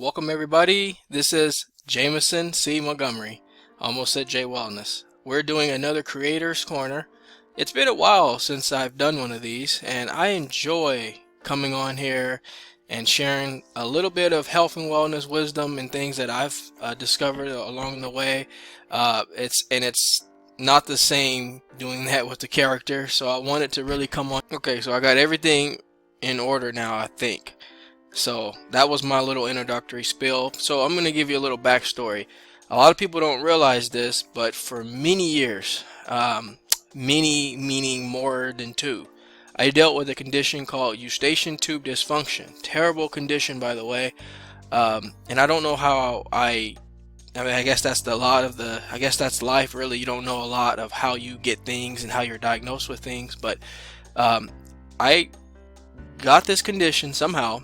Welcome everybody. This is Jameson C. Montgomery. I almost said J Wellness. We're doing another Creators Corner. It's been a while since I've done one of these, and I enjoy coming on here and sharing a little bit of health and wellness wisdom and things that I've discovered along the way. It's not the same doing that with the character, so I wanted to really come on. Okay, so I got everything in order now, I think. So that was my little introductory spiel. So I'm going to give you a little backstory. A lot of people don't realize this, but for many years, many meaning more than two, I dealt with a condition called Eustachian Tube Dysfunction. Terrible condition, by the way. And I don't know how I mean, I guess that's I guess that's life, really. You don't know a lot of how you get things and how you're diagnosed with things. But I got this condition somehow,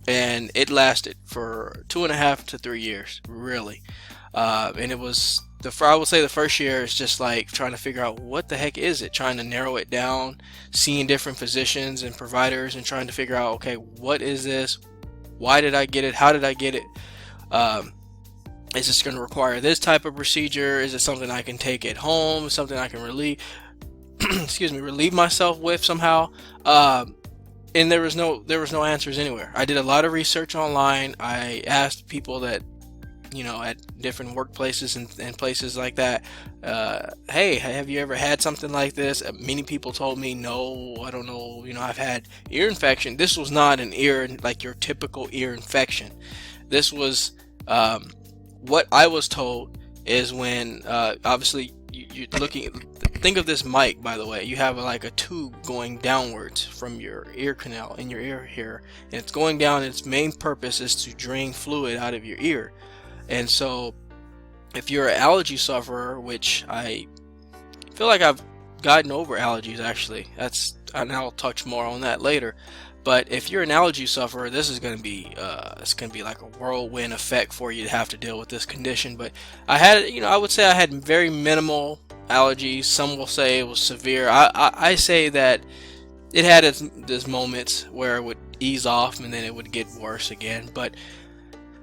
and it lasted for 2.5 to 3 years, really. And it was I would say the first year is just like trying to figure out what the heck is it, trying to narrow it down, seeing different physicians and providers, and trying to figure out, okay, what is this? Why did I get it? How did I get it? Is this going to require this type of procedure? Is it something I can take at home? Something I can relieve, relieve myself with somehow? And there was no answers anywhere. I did a lot of research online. I asked people that, at different workplaces and places like that, hey, have you ever had something like this? Many people told me, no, I don't know. I've had ear infection. This was not an ear, like your typical ear infection. This was, what I was told is when, obviously, you're looking. Think of this mic, by the way. You have like a tube going downwards from your ear canal in your ear here, and it's going down. Its main purpose is to drain fluid out of your ear. And so, if you're an allergy sufferer, which I feel like I've gotten over allergies, actually, and I'll touch more on that later. But if you're an allergy sufferer, this is going to be it's going to be like a whirlwind effect for you to have to deal with this condition. But I had, I would say I had very minimal allergies. Some will say it was severe. I say that it had its moments where it would ease off and then it would get worse again. But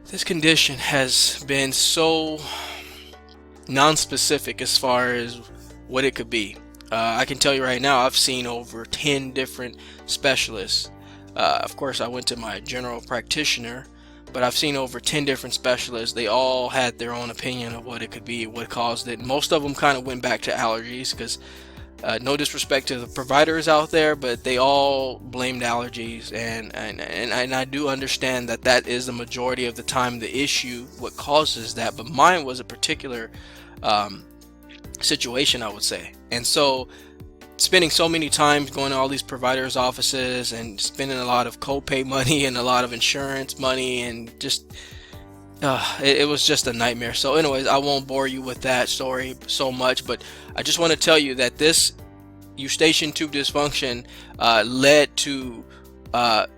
this condition has been so non-specific as far as what it could be. I can tell you right now, I've seen over 10 different specialists. Of course, I went to my general practitioner, but I've seen over 10 different specialists. They all had their own opinion of what it could be, what caused it. Most of them kind of went back to allergies, because no disrespect to the providers out there, but they all blamed allergies, and I do understand that is the majority of the time the issue, what causes that. But mine was a particular situation, I would say. And so spending so many times going to all these providers' offices and spending a lot of copay money and a lot of insurance money, and just it was just a nightmare. So anyways, I won't bore you with that story so much, but I just want to tell you that this Eustachian tube dysfunction led to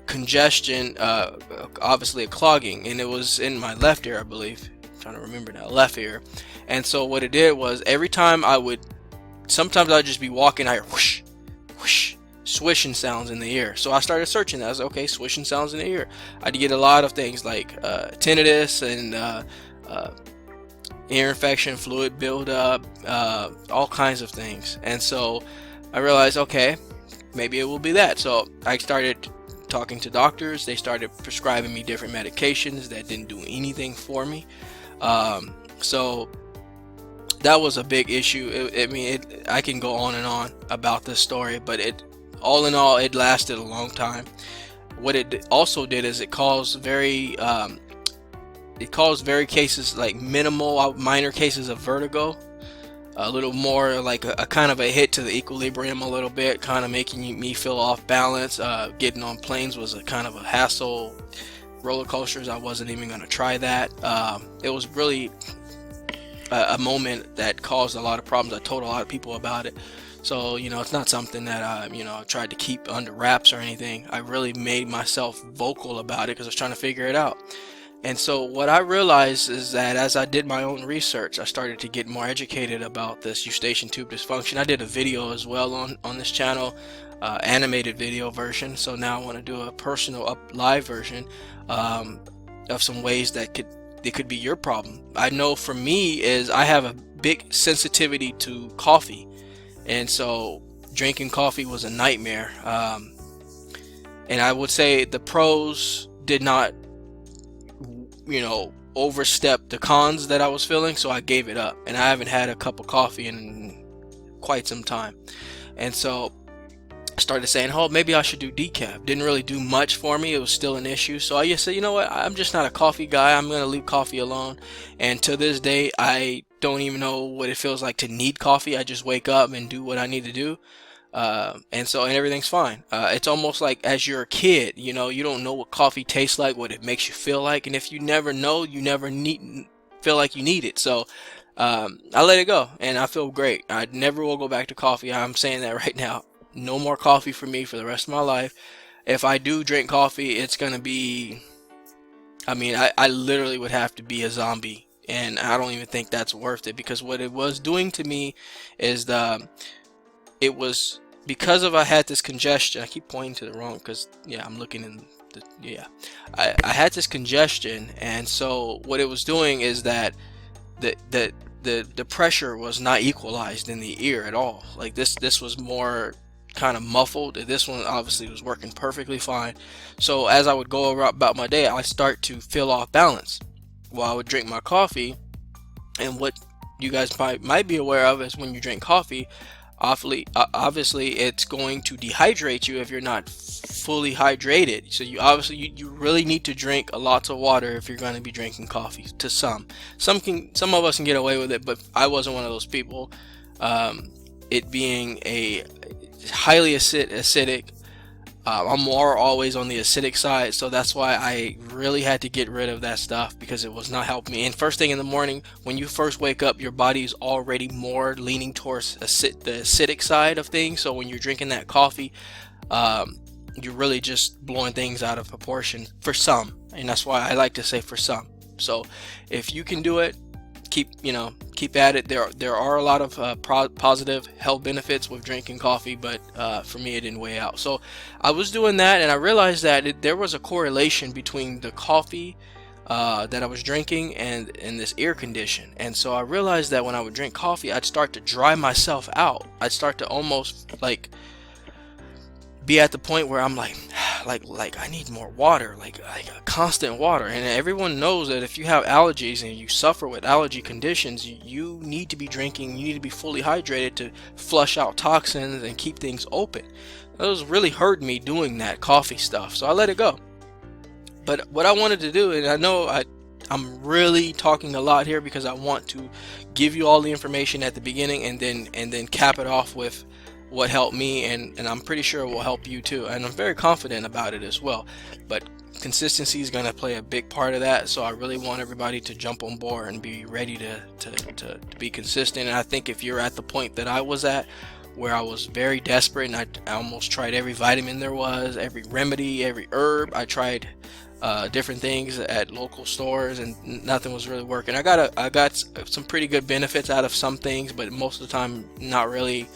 congestion, obviously a clogging, and it was in my left ear, I believe. I'm trying to remember now, left ear. And so what it did was, every time sometimes I'd just be walking, I hear whoosh, whoosh, swishing sounds in the ear. So I started searching that. I was like, okay, swishing sounds in the ear. I'd get a lot of things like tinnitus and ear infection, fluid buildup, all kinds of things. And so I realized, okay, maybe it will be that. So I started talking to doctors. They started prescribing me different medications that didn't do anything for me. So that was a big issue. I can go on and on about this story, but all in all, it lasted a long time. What it also did is it caused very cases, like minor cases of vertigo, a little more like a kind of a hit to the equilibrium a little bit, kind of making me feel off balance. Getting on planes was a kind of a hassle. Roller coasters, I wasn't even going to try that. It was really a moment that caused a lot of problems. I told a lot of people about it. So, it's not something that I tried to keep under wraps or anything. I really made myself vocal about it because I was trying to figure it out. And so what I realized is that as I did my own research, I started to get more educated about this Eustachian tube dysfunction. I did a video as well on this channel, animated video version. So now I want to do a personal live version. some ways that could be your problem. I know for me is I have a big sensitivity to coffee, and so drinking coffee was a nightmare. And I would say the pros did not, overstep the cons that I was feeling, so I gave it up. And I haven't had a cup of coffee in quite some time. And so I started saying, oh, maybe I should do decaf. Didn't really do much for me. It was still an issue. So I just said, you know what? I'm just not a coffee guy. I'm going to leave coffee alone. And to this day, I don't even know what it feels like to need coffee. I just wake up and do what I need to do. And everything's fine. It's almost like as you're a kid, you don't know what coffee tastes like, what it makes you feel like. And if you never know, you never feel like you need it. So I let it go, and I feel great. I never will go back to coffee. I'm saying that right now. No more coffee for me for the rest of my life. If I do drink coffee, it's going to be, I literally would have to be a zombie. And I don't even think that's worth it, because what it was doing to me is it was because I had this congestion. I keep pointing to the wrong, because I'm looking in I had this congestion, and so what it was doing is that the pressure was not equalized in the ear at all. Like this was more kind of muffled. This one obviously was working perfectly fine. So as I would go about my day, I start to feel off balance while I would drink my coffee. And what you guys might be aware of is when you drink coffee, obviously it's going to dehydrate you if you're not fully hydrated. So you really need to drink a lot of water if you're going to be drinking coffee. To some of us can get away with it, but I wasn't one of those people. It being a highly acidic, I'm more always on the acidic side, so that's why I really had to get rid of that stuff, because it was not helping me. And first thing in the morning, when you first wake up, your body's already more leaning towards the acidic side of things. So when you're drinking that coffee, you're really just blowing things out of proportion for some, and that's why I like to say for some. So if you can do it, keep at it. There are a lot of positive health benefits with drinking coffee, but for me it didn't weigh out. So I was doing that, and I realized that there was a correlation between the coffee that I was drinking and this ear condition. And so I realized that when I would drink coffee, I'd start to dry myself out. I'd start to almost be at the point where I'm like I need more water, like a constant water. And everyone knows that if you have allergies and you suffer with allergy conditions, you need to be drinking, you need to be fully hydrated to flush out toxins and keep things open. It was really hurting me doing that coffee stuff, so I let it go. But what I wanted to do, and I know I'm really talking a lot here because I want to give you all the information at the beginning and then cap it off with what helped me, and I'm pretty sure it will help you too, and I'm very confident about it as well. But consistency is going to play a big part of that, so I really want everybody to jump on board and be ready to be consistent. And I think if you're at the point that I was at, where I was very desperate, and I almost tried every vitamin there was, every remedy, every herb, I tried different things at local stores, and nothing was really working. I got some pretty good benefits out of some things, but most of the time not really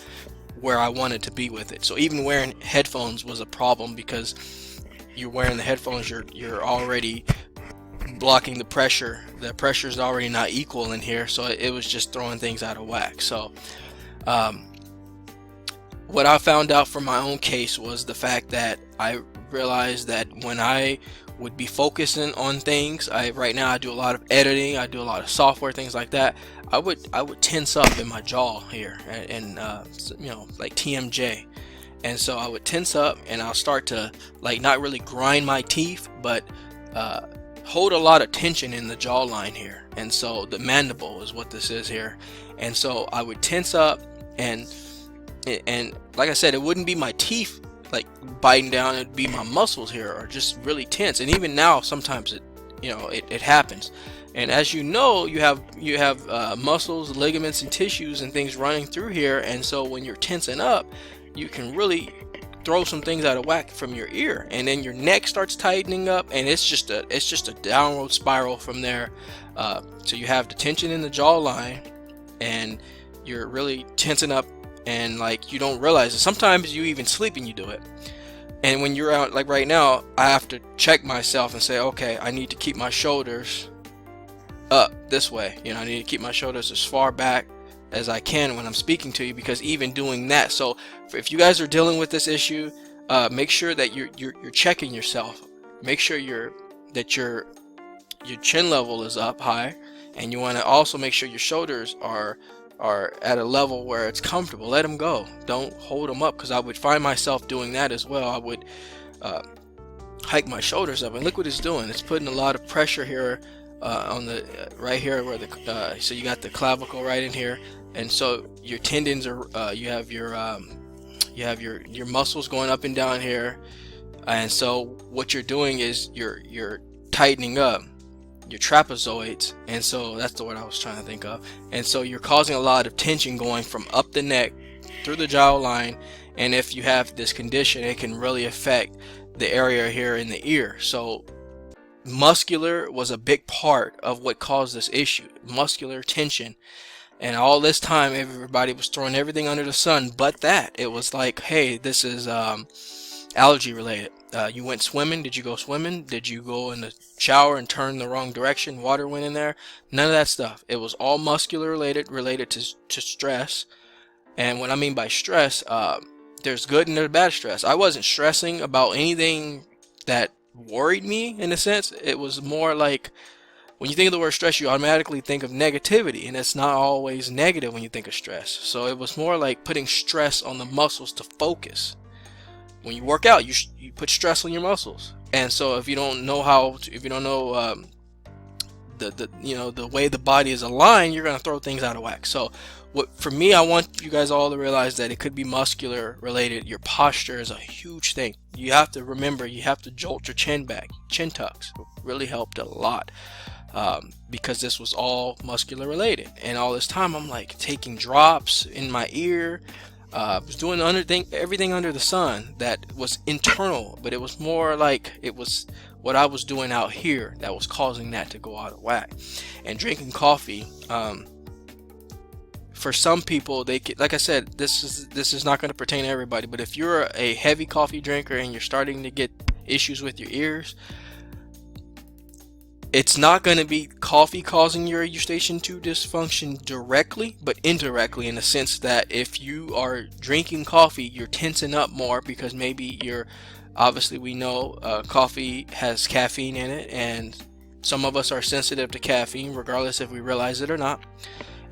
where I wanted to be with it. So even wearing headphones was a problem, because you're wearing the headphones, you're already blocking the pressure. The pressure is already not equal in here, so it was just throwing things out of whack. So what I found out from my own case was the fact that I realized that when I would be focusing on things, right now I do a lot of editing, I do a lot of software, things like that. I would tense up in my jaw here, and like TMJ. And so I would tense up, and I'll start to not really grind my teeth, but hold a lot of tension in the jawline here. And so the mandible is what this is here. And so I would tense up, and like I said, it wouldn't be my teeth biting down, it'd be my muscles here are just really tense. And even now sometimes it happens. And as you know, you have muscles, ligaments, and tissues and things running through here. And so when you're tensing up, you can really throw some things out of whack from your ear, and then your neck starts tightening up, and it's just a downward spiral from there. So you have the tension in the jawline, and you're really tensing up, and you don't realize it. Sometimes you even sleep and you do it. And when you're out, like right now, I have to check myself and say, okay, I need to keep my shoulders up this way. You know, I need to keep my shoulders as far back as I can when I'm speaking to you, because even doing that, so if you guys are dealing with this issue, make sure that you're checking yourself. Make sure that your chin level is up high, and you want to also make sure your shoulders are at a level where it's comfortable. Let them go. Don't hold them up, because I would find myself doing that as well. I would hike my shoulders up, and look what it's doing. It's putting a lot of pressure here on the right here where the so you got the clavicle right in here, and so your tendons are you have your muscles going up and down here, and so what you're doing is you're tightening up your trapezoids, and so that's the word I was trying to think of, and so you're causing a lot of tension going from up the neck through the jawline, and if you have this condition, it can really affect the area here in the ear. So muscular was a big part of what caused this issue, muscular tension. And all this time everybody was throwing everything under the sun but that. It was like, hey, this is allergy related. You went swimming. Did you go swimming? Did you go in the shower and turn the wrong direction? Water went in there? None of that stuff. It was all muscular related to stress. And what I mean by stress, there's good and there's bad stress. I wasn't stressing about anything that worried me in a sense. It was more like, when you think of the word stress, you automatically think of negativity, and it's not always negative when you think of stress. So it was more like putting stress on the muscles to focus. When you work out, you put stress on your muscles, and so if you don't know the way the body is aligned, you're gonna throw things out of whack. So for me, I want you guys all to realize that it could be muscular related. Your posture is a huge thing. You have to remember, you have to jolt your chin back. Chin tucks really helped a lot. Because this was all muscular related, and all this time I'm like taking drops in my ear, was doing everything under the sun that was internal, but it was more like it was what I was doing out here that was causing that to go out of whack. And drinking coffee, for some people, like I said, this is not going to pertain to everybody, but if you're a heavy coffee drinker and you're starting to get issues with your ears, it's not going to be coffee causing your eustachian tube dysfunction directly, but indirectly, in the sense that if you are drinking coffee, you're tensing up more because maybe obviously we know coffee has caffeine in it, and some of us are sensitive to caffeine regardless if we realize it or not.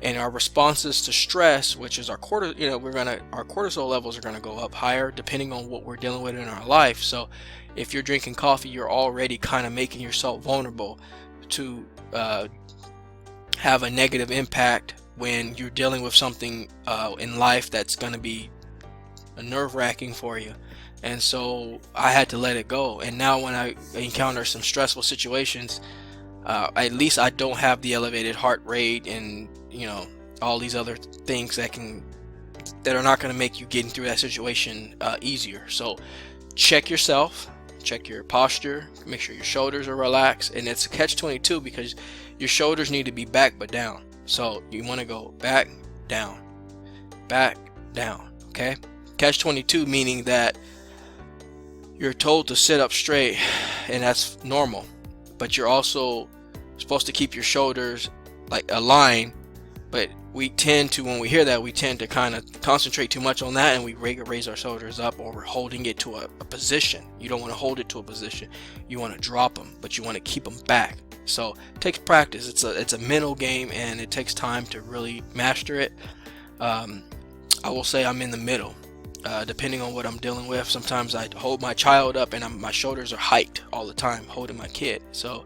And our responses to stress, which is our cortisol levels are going to go up higher depending on what we're dealing with in our life. So if you're drinking coffee, you're already kind of making yourself vulnerable to have a negative impact when you're dealing with something in life that's going to be nerve-wracking for you. And so I had to let it go. And now when I encounter some stressful situations, at least I don't have the elevated heart rate and all these other things that are not going to make you getting through that situation easier. So check yourself, check your posture, make sure your shoulders are relaxed, and it's a catch-22 because your shoulders need to be back but down. So you want to go back, down, okay? Catch-22 meaning that you're told to sit up straight, and that's normal, but you're also supposed to keep your shoulders like aligned. But we tend to, when we hear that, we tend to kind of concentrate too much on that, and we raise our shoulders up, or we're holding it to a position. You don't want to hold it to a position. You want to drop them, but you want to keep them back. So it takes practice. It's a mental game, and it takes time to really master it. I will say I'm in the middle. Depending on what I'm dealing with, sometimes I hold my child up, and my shoulders are hiked all the time, holding my kid. So,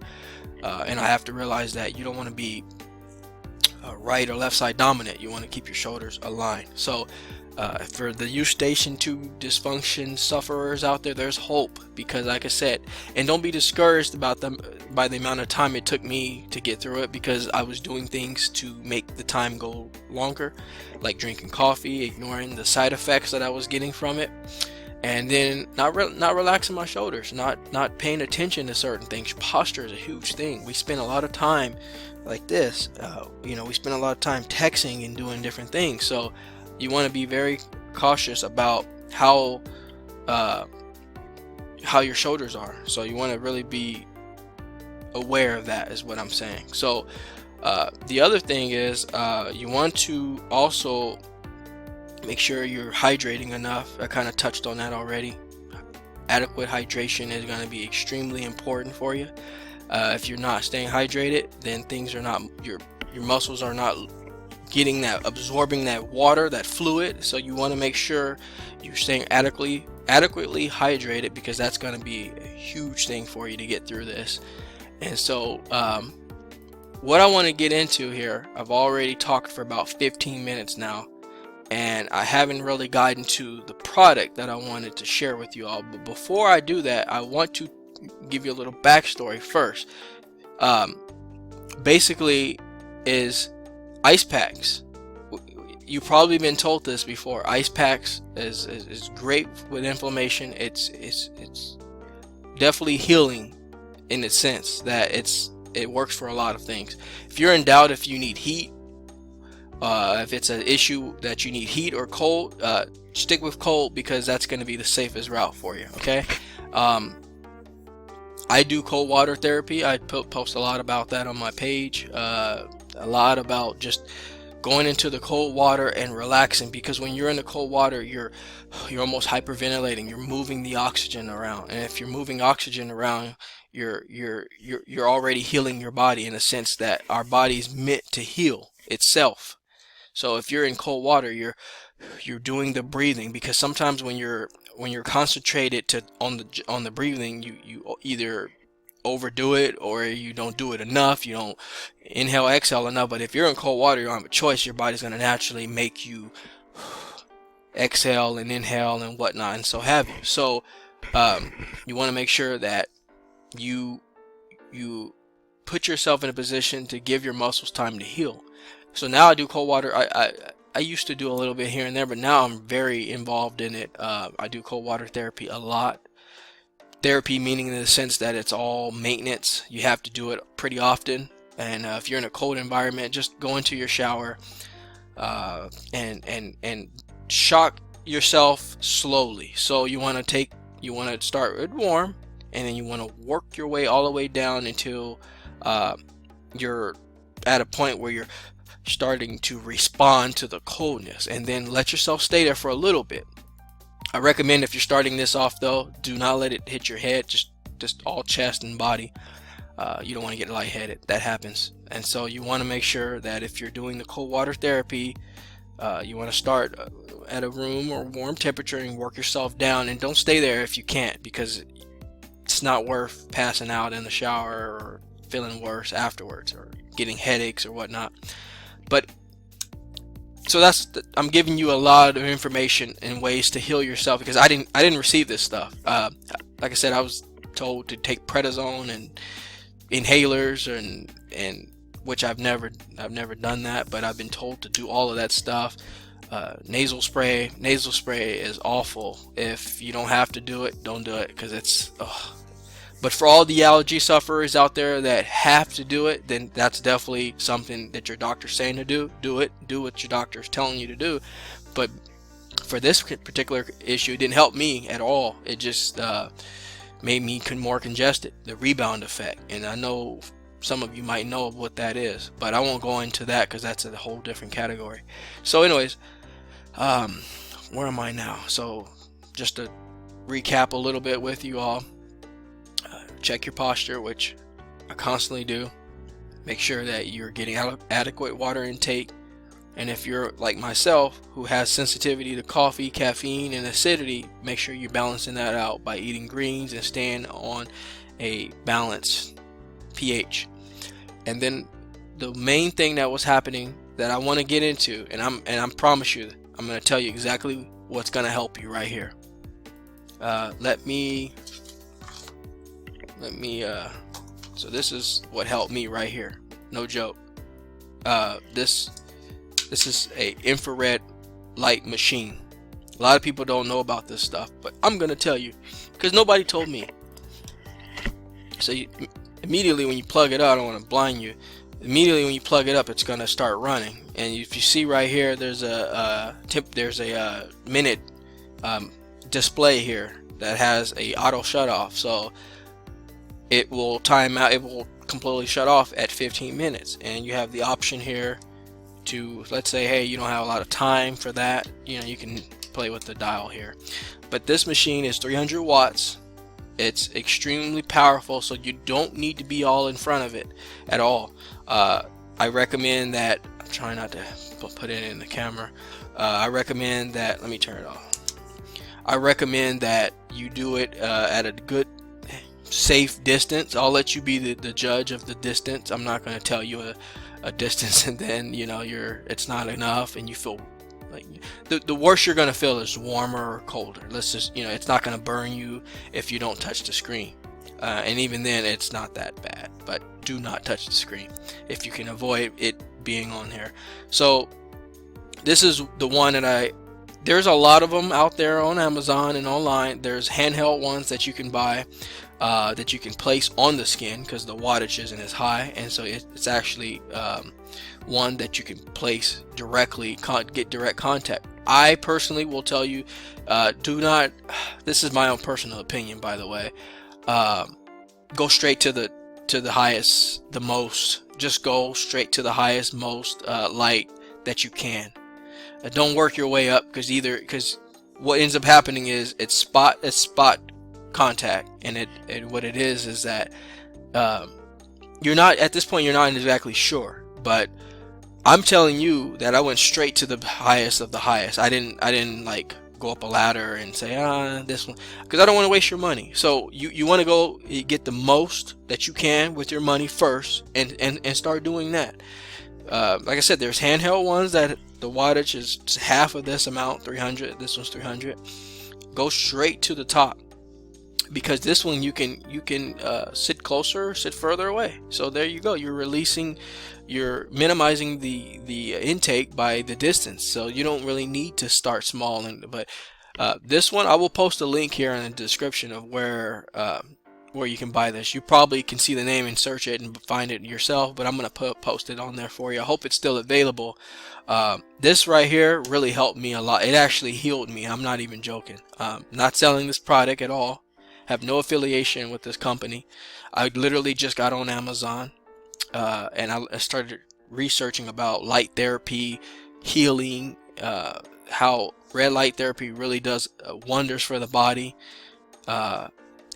and I have to realize that you don't want to be right or left side dominant. You want to keep your shoulders aligned. So for the eustachian tube dysfunction sufferers out there, there's hope, because like I said, and don't be discouraged about them by the amount of time it took me to get through it, because I was doing things to make the time go longer, like drinking coffee, ignoring the side effects that I was getting from it, and then not relaxing my shoulders, not paying attention to certain things. Posture is a huge thing. We spend a lot of time like this, we spend a lot of time texting and doing different things. So you want to be very cautious about how how your shoulders are. So you want to really be aware of that, is what I'm saying. So the other thing is you want to also make sure you're hydrating enough. I kind of touched on that already. Adequate hydration is going to be extremely important for you. If you're not staying hydrated, then things are not, your muscles are not getting that, absorbing that water, that fluid. So you want to make sure you're staying adequately hydrated, because that's going to be a huge thing for you to get through this. And so what I want to get into here, I've already talked for about 15 minutes now, and I haven't really gotten to the product that I wanted to share with you all. But before I do that, I want to give you a little backstory first. Basically is ice packs. You've probably been told this before. Ice packs is great with inflammation. It's definitely healing in the sense that it works for a lot of things. If you're in doubt if you need heat, if it's an issue that you need heat or cold, stick with cold, because that's going to be the safest route for you. Okay. I do cold water therapy. I post a lot about that on my page. A lot about just going into the cold water and relaxing, because when you're in the cold water, you're almost hyperventilating. You're moving the oxygen around, and if you're moving oxygen around, you're already healing your body, in a sense that our body's meant to heal itself. So if you're in cold water, you're doing the breathing, because sometimes when you're concentrated on the breathing, you either overdo it or you don't do it enough. You don't inhale, exhale enough. But if you're in cold water, you don't have a choice. Your body's going to naturally make you exhale and inhale and whatnot, and so have you. So you want to make sure that you put yourself in a position to give your muscles time to heal. So now I do cold water. I used to do a little bit here and there, but now I'm very involved in it. I do cold water therapy a lot. Therapy meaning in the sense that it's all maintenance. You have to do it pretty often. And if you're in a cold environment, just go into your shower and shock yourself slowly. So you want to start with warm, and then you want to work your way all the way down until you're at a point where you're starting to respond to the coldness, and then let yourself stay there for a little bit. I recommend, if you're starting this off though, do not let it hit your head, just all chest and body. You don't want to get lightheaded. That happens. And so you want to make sure that if you're doing the cold water therapy, you want to start at a room or warm temperature and work yourself down, and don't stay there if you can't, because it's not worth passing out in the shower or feeling worse afterwards or getting headaches or whatnot. But so I'm giving you a lot of information and ways to heal yourself, because I didn't receive this stuff. Like I said, I was told to take prednisone and inhalers and which I've never done that, but I've been told to do all of that stuff. Nasal spray is awful. If you don't have to do it, don't do it, because it's But for all the allergy sufferers out there that have to do it, then that's definitely something that your doctor's saying to do. Do it. Do what your doctor's telling you to do. But for this particular issue, it didn't help me at all. It just made me more congested, the rebound effect. And I know some of you might know what that is, but I won't go into that because that's a whole different category. So anyways, where am I now? So just to recap a little bit with you all. Check your posture, which I constantly do. Make sure that you're getting adequate water intake. And if you're like myself, who has sensitivity to coffee, caffeine, and acidity, make sure you're balancing that out by eating greens and staying on a balanced pH. And then the main thing that was happening that I want to get into, and I promise you, I'm going to tell you exactly what's going to help you right here. Let me so this is what helped me right here, no joke. This is a infrared light machine. A lot of people don't know about this stuff, but I'm gonna tell you because nobody told me. So immediately when you plug it up, I don't want to blind you. Immediately when you plug it up, it's gonna start running. And if you see right here, there's a minute display here that has a auto shut off, so it will time out, it will completely shut off at 15 minutes. And you have the option here to, let's say, hey, you don't have a lot of time for that, you know, you can play with the dial here. But this machine is 300 watts. It's extremely powerful, so you don't need to be all in front of it at all. I recommend that, I'm trying not to put it in the camera. I recommend that, let me turn it off. I recommend that you do it at a good safe distance. I'll let you be the judge of the distance. I'm not going to tell you a distance and then, you know, it's not enough and you feel like the worst you're going to feel is warmer or colder. Let's just, you know, it's not going to burn you if you don't touch the screen, and even then it's not that bad. But do not touch the screen if you can avoid it being on here. So this is the one that there's a lot of them out there on Amazon and online. There's handheld ones that you can buy, that you can place on the skin because the wattage isn't as high, and so it's actually one that you can place directly, get direct contact. I personally will tell you, do not, this is my own personal opinion by the way, go straight to the highest, the most, just go straight to the highest, most light that you can. Don't work your way up, because what ends up happening is it's spot contact, and what it is that you're not, at this point you're not exactly sure, but I'm telling you that I went straight to the highest of the highest. I didn't like go up a ladder and say this one, because I don't want to waste your money. So you want to go get the most that you can with your money first, and start doing that. Like I said, there's handheld ones that the wattage is half of this amount, 300. This one's 300. Go straight to the top, because this one you can sit closer, sit further away. So there you go. You're minimizing the intake by the distance. So you don't really need to start small. But this one, I will post a link here in the description of where you can buy this. You probably can see the name and search it and find it yourself, but I'm gonna post it on there for you. I hope it's still available. This right here really helped me a lot. It actually healed me. I'm not even joking. Not selling this product at all. Have no affiliation with this company. I literally just got on Amazon, and I started researching about light therapy, healing, how red light therapy really does wonders for the body.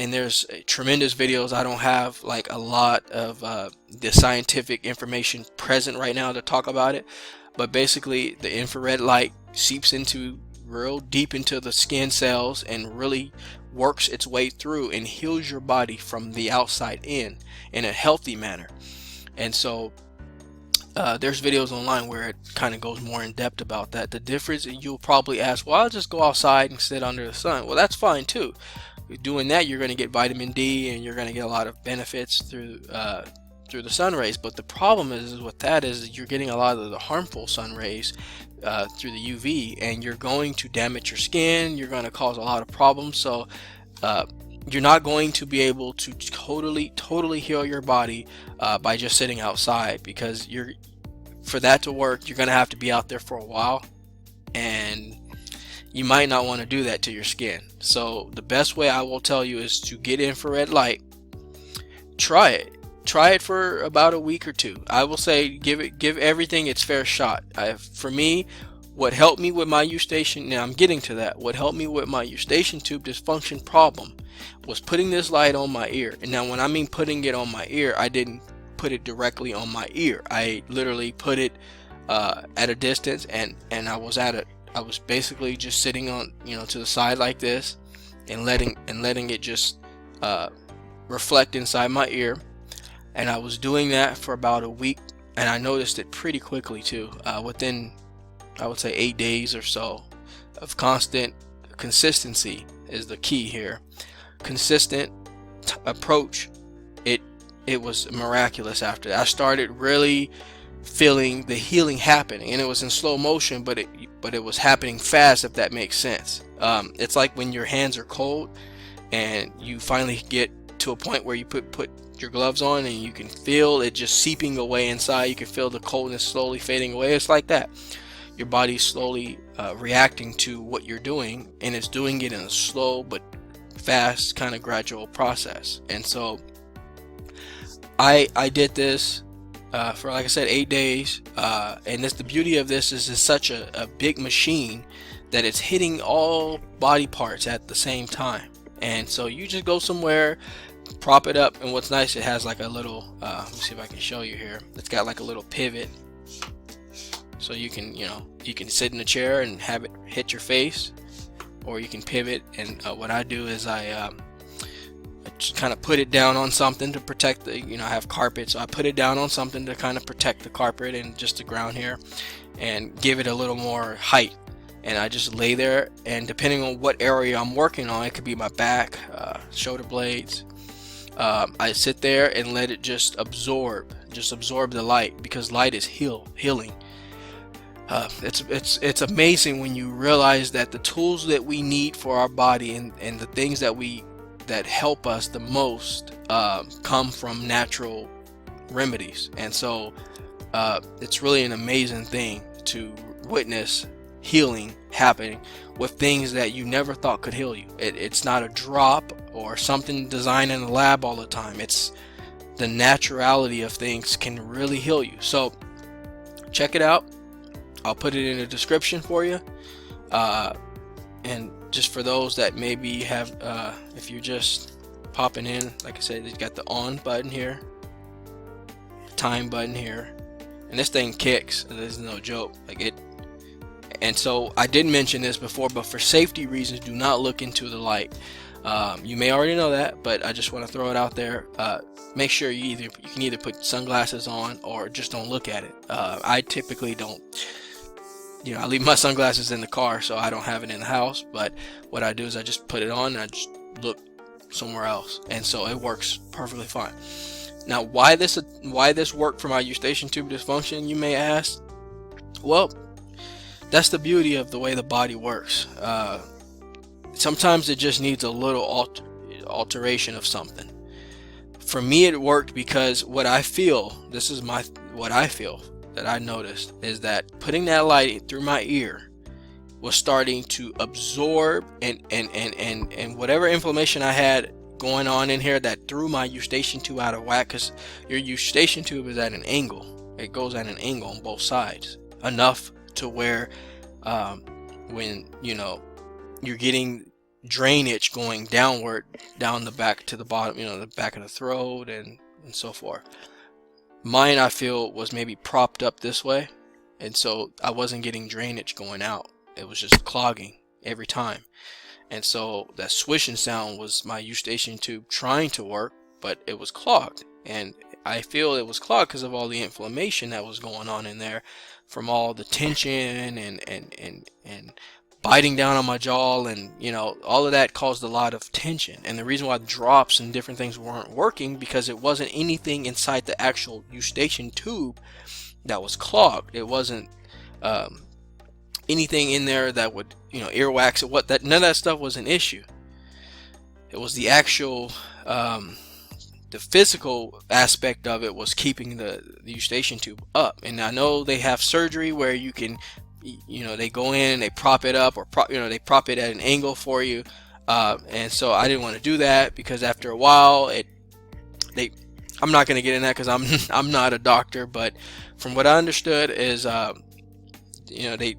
And there's tremendous videos. I don't have like a lot of the scientific information present right now to talk about it, but basically the infrared light seeps into real deep into the skin cells and really works its way through and heals your body from the outside in a healthy manner. And so there's videos online where it kind of goes more in depth about that. The difference, you'll probably ask, well, I'll just go outside and sit under the sun. Well, that's fine too. Doing that, you're going to get vitamin D and you're going to get a lot of benefits through the sun rays. But the problem is with that is you're getting a lot of the harmful sun rays through the UV, and you're going to damage your skin. You're going to cause a lot of problems. So you're not going to be able to totally heal your body by just sitting outside, because for that to work, you're going to have to be out there for a while, and you might not want to do that to your skin. So the best way I will tell you is to get infrared light. Try it for about a week or two. I will say give everything its fair shot. For me, what helped me with my Eustachian, now I'm getting to that, what helped me with my Eustachian tube dysfunction problem was putting this light on my ear. And now when I mean putting it on my ear, I didn't put it directly on my ear. I literally put it at a distance, and I was basically just sitting on, to the side like this, and letting it just reflect inside my ear. And I was doing that for about a week, and I noticed it pretty quickly too. Within, I would say, 8 days or so of consistency is the key here. Consistent approach. It was miraculous. After that, I started really feeling the healing happening, and it was in slow motion, but it was happening fast, if that makes sense. It's like when your hands are cold and you finally get to a point where you put your gloves on and you can feel it just seeping away inside. You can feel the coldness slowly fading away. It's like that. Your body's slowly reacting to what you're doing, and it's doing it in a slow but fast, kind of gradual process. And so I did this for, like I said, 8 days, and the beauty of this is it's such a big machine that it's hitting all body parts at the same time. And so you just go somewhere, prop it up, and what's nice, it has like a little let me see if I can show you here. It's got like a little pivot, so you can, you can sit in a chair and have it hit your face, or you can pivot. And what I do is I just kind of put it down on something to protect the, I have carpet, so I put it down on something to kind of protect the carpet and just the ground here, and give it a little more height. And I just lay there, and depending on what area I'm working on, it could be my back, shoulder blades, I sit there and let it just absorb the light, because light is healing. It's amazing when you realize that the tools that we need for our body, and the things that help us the most come from natural remedies. And so it's really an amazing thing to witness healing happening with things that you never thought could heal you. It's not a drop or something designed in a lab all the time. It's the naturality of things can really heal you. So check it out. I'll put it in the description for you, and just for those that maybe have, if you're just popping in, like I said, it's got the on button here, time button here, and this thing kicks. This is no joke. And so I did mention this before, but for safety reasons, do not look into the light. You may already know that, but I just want to throw it out there. Make sure you can either put sunglasses on or just don't look at it. I typically don't. I leave my sunglasses in the car, so I don't have it in the house. But what I do is I just put it on and I just look somewhere else, and so it works perfectly fine. Now, why this worked for my Eustachian tube dysfunction, you may ask? Well, that's the beauty of the way the body works. Sometimes it just needs a little alteration of something. For me, it worked because what I feel that I noticed is that putting that light through my ear was starting to absorb and whatever inflammation I had going on in here that threw my Eustachian tube out of whack, because your Eustachian tube is at an angle. It goes at an angle on both sides, enough to where when you're getting drainage going downward down the back to the bottom, the back of the throat and so forth. Mine, I feel, was maybe propped up this way, and so I wasn't getting drainage going out. It was just clogging every time. And so that swishing sound was my Eustachian tube trying to work, but it was clogged. And I feel it was clogged because of all the inflammation that was going on in there from all the tension and biting down on my jaw, and all of that caused a lot of tension. And the reason why drops and different things weren't working, because it wasn't anything inside the actual Eustachian tube that was clogged. It wasn't anything in there that would earwax it. None of that stuff was an issue. It was the actual the physical aspect of it was keeping the Eustachian tube up. And I know they have surgery where you can, they go in, they prop it up, or they prop it at an angle for you. And so I didn't want to do that, because after a while, I'm not going to get in that because I'm not a doctor, but from what I understood is, they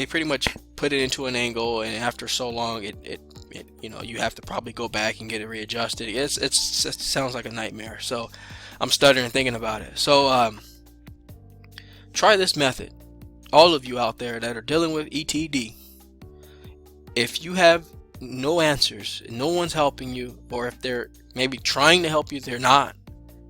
pretty much put it into an angle, and after so long, you have to probably go back and get it readjusted. It sounds like a nightmare. So I'm stuttering thinking about it. So try this method. All of you out there that are dealing with ETD, if you have no answers, no one's helping you, or if they're maybe trying to help you, they're not,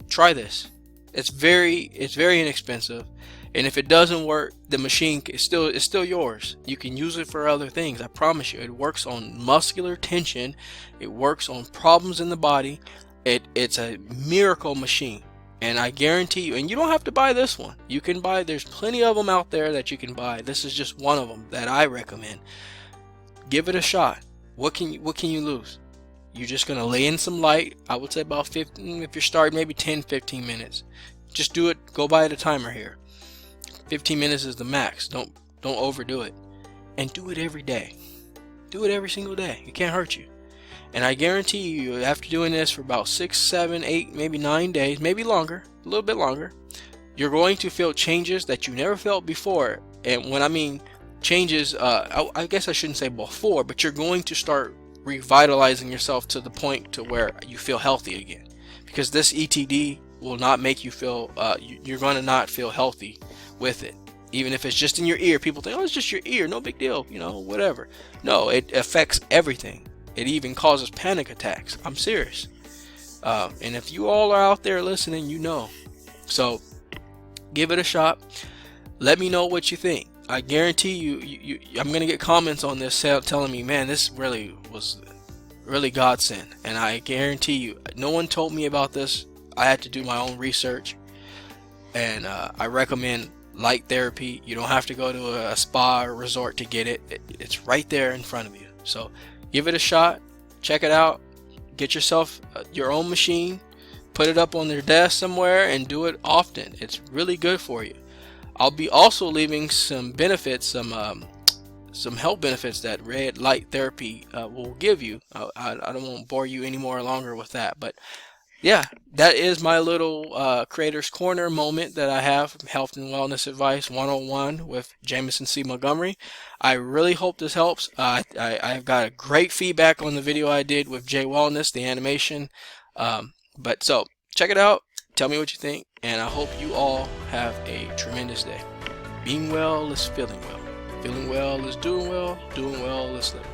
try this. It's very inexpensive, and if it doesn't work, the machine is still yours. You can use it for other things. I promise you, it works on muscular tension. It works on problems in the body. It's a miracle machine. And I guarantee you, and you don't have to buy this one. You can buy, there's plenty of them out there that you can buy. This is just one of them that I recommend. Give it a shot. What can you lose? You're just going to lay in some light. I would say about 15, if you're starting, maybe 10-15 minutes. Just do it. Go by the timer here. 15 minutes is the max. Don't overdo it. And do it every day. Do it every single day. It can't hurt you. And I guarantee you, after doing this for about 6, 7, 8, maybe 9 days, maybe longer, a little bit longer, you're going to feel changes that you never felt before. And when I mean changes, I guess I shouldn't say before, but you're going to start revitalizing yourself to the point to where you feel healthy again. Because this ETD will not make you feel, you're going to not feel healthy with it. Even if it's just in your ear, people think, oh, it's just your ear, no big deal, you know, whatever. No, it affects everything. It even causes panic attacks. I'm serious. And if you all are out there listening, you know. So give it a shot. Let me know what you think. I guarantee you, I'm going to get comments on this telling me, man, this really was really godsend. And I guarantee you, no one told me about this. I had to do my own research. And I recommend light therapy. You don't have to go to a spa or resort to get it. It's right there in front of you. So give it a shot. Check it out. Get yourself your own machine. Put it up on your desk somewhere and do it often. It's really good for you. I'll be also leaving some benefits, some health benefits that red light therapy will give you. I don't want to bore you any more longer with that, but yeah, that is my little Creator's Corner moment that I have, Health and Wellness Advice 101 with Jameson C. Montgomery. I really hope this helps. I've got a great feedback on the video I did with Jaye Wellness, the animation. But so, check it out. Tell me what you think. And I hope you all have a tremendous day. Being well is feeling well. Feeling well is doing well. Doing well is living.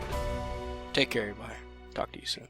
Take care, everybody. Talk to you soon.